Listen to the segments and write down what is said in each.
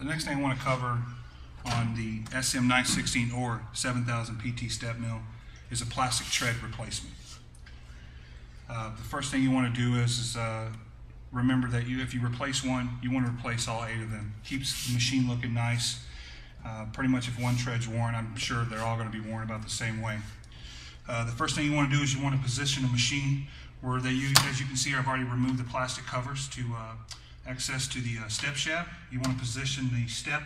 The next thing I want to cover on the SM916 or 7000 PT StepMill is a plastic tread replacement. The first thing you want to do is remember that if you replace one, you want to replace all 8 of them. Keeps the machine looking nice. Pretty much if one tread's worn, I'm sure they're all going to be worn about the same way. The first thing you want to do is you want to position the machine where they use, as you can see, I've already removed the plastic covers to access to the step shaft. You want to position the step.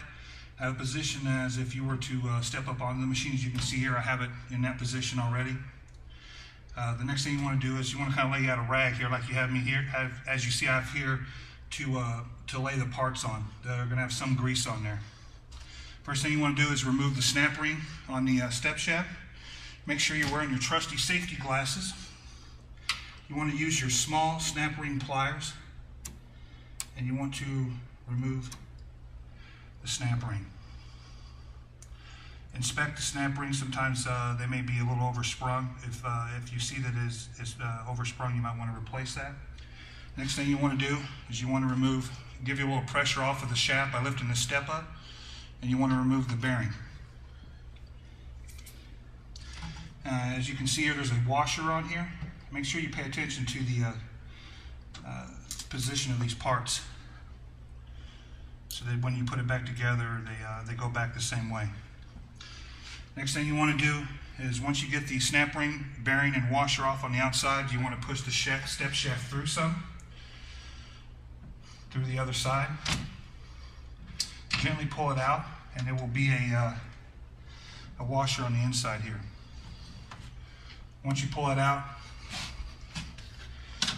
I have it positioned as if you were to step up onto the machine. As you can see here, I have it in that position already. The next thing you want to do is you want to kind of lay out a rag here like you have me here. As you see, I have here to lay the parts on. They're going to have some grease on there. First thing you want to do is remove the snap ring on the step shaft. Make sure you're wearing your trusty safety glasses. You want to use your small snap ring pliers, and you want to remove the snap ring. Inspect the snap ring. Sometimes they may be a little oversprung. If you see that it's oversprung, you might want to replace that. Next thing you want to do is you want to give you a little pressure off of the shaft by lifting the step up, and you want to remove the bearing. As you can see here, there's a washer on here. Make sure you pay attention to the position of these parts, so that when you put it back together, they go back the same way. Next thing you want to do is, once you get the snap ring, bearing, and washer off on the outside, you want to push the step shaft through the other side. Gently pull it out, and there will be a washer on the inside here. Once you pull it out,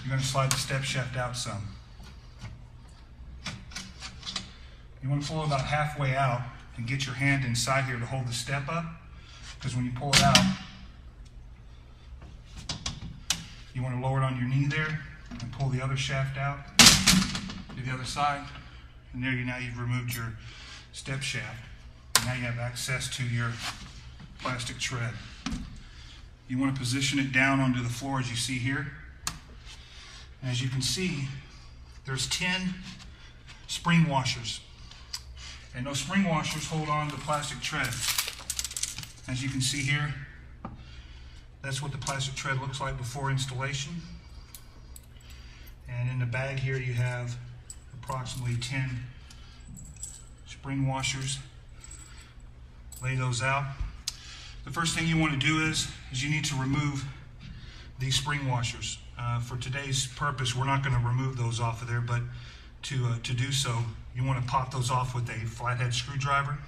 you're going to slide the step shaft out some. You want to pull it about halfway out and get your hand inside here to hold the step up, because when you pull it out, you want to lower it on your knee there and pull the other shaft out to the other side. And there now you've removed your step shaft. And now you have access to your plastic tread. You want to position it down onto the floor as you see here. And as you can see, there's 10 spring washers. And those spring washers hold on to the plastic tread. As you can see here, that's what the plastic tread looks like before installation. And in the bag here you have approximately 10 spring washers. Lay those out. The first thing you want to do is you need to remove these spring washers. For today's purpose, we're not going to remove those off of there, but to do so, you want to pop those off with a flathead screwdriver.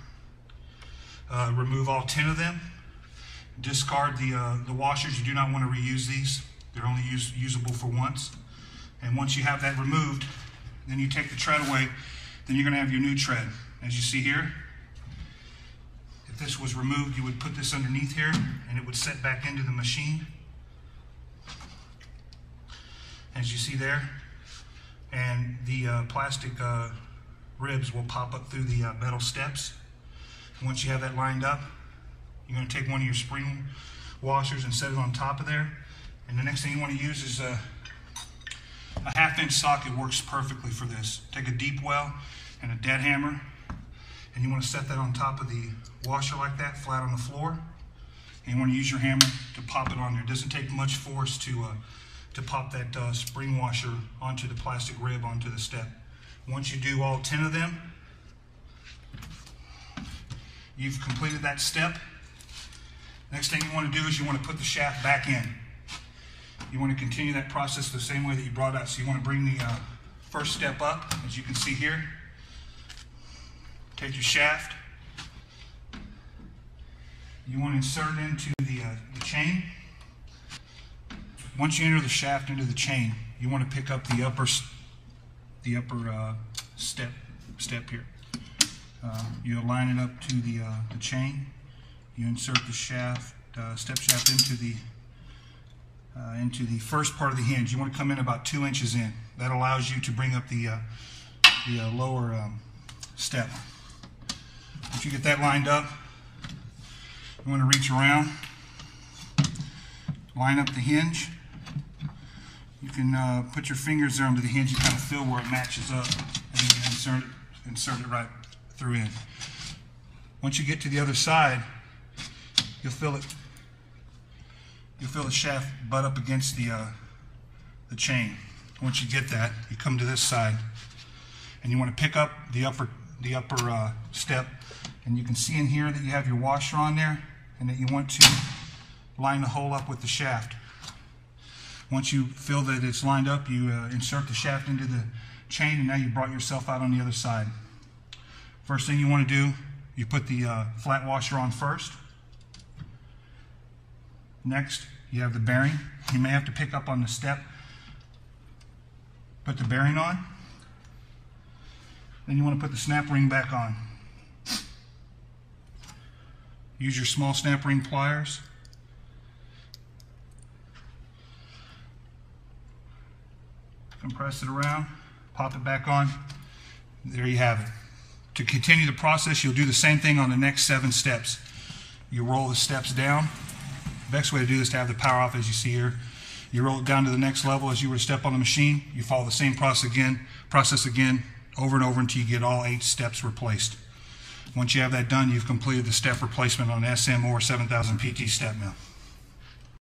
Remove all 10 of them. Discard the washers. You do not want to reuse these. They're only usable for once. And once you have that removed, then you take the tread away. Then you're going to have your new tread. As you see here, if this was removed, you would put this underneath here, and it would set back into the machine. As you see there, and the plastic ribs will pop up through the metal steps. Once you have that lined up, you're going to take one of your spring washers and set it on top of there. And the next thing you want to use is a 1/2-inch socket. Works perfectly for this. Take a deep well and a dead hammer, and you want to set that on top of the washer like that, flat on the floor. And you want to use your hammer to pop it on there. It doesn't take much force to pop that spring washer onto the plastic rib onto the step. Once you do all 10 of them, you've completed that step. Next thing you want to do is you want to put the shaft back in. You want to continue that process the same way that you brought it out. So you want to bring the first step up, as you can see here. Take your shaft. You want to insert it into the chain. Once you enter the shaft into the chain, you want to pick up the upper step here. You align it up to the chain. You insert the shaft, step shaft into the first part of the hinge. You want to come in about 2 inches in. That allows you to bring up the lower step. Once you get that lined up, you want to reach around, line up the hinge. You can put your fingers there under the hinge. You kind of feel where it matches up, and then you insert it right through in. Once you get to the other side, you'll feel the shaft butt up against the chain. Once you get that, you come to this side, and you want to pick up the upper step, and you can see in here that you have your washer on there, and that you want to line the hole up with the shaft. Once you feel that it's lined up, you insert the shaft into the chain, and now you brought yourself out on the other side. First thing you want to do, you put the flat washer on first. Next, you have the bearing. You may have to pick up on the step, put the bearing on. Then you want to put the snap ring back on. Use your small snap ring pliers. Compress it around, pop it back on. There you have it. To continue the process, you'll do the same thing on the next 7 steps. You roll the steps down. The best way to do this is to have the power off, as you see here. You roll it down to the next level as you were to step on the machine. You follow the same process again, over and over until you get all 8 steps replaced. Once you have that done, you've completed the step replacement on SM or 7000 PT StepMill.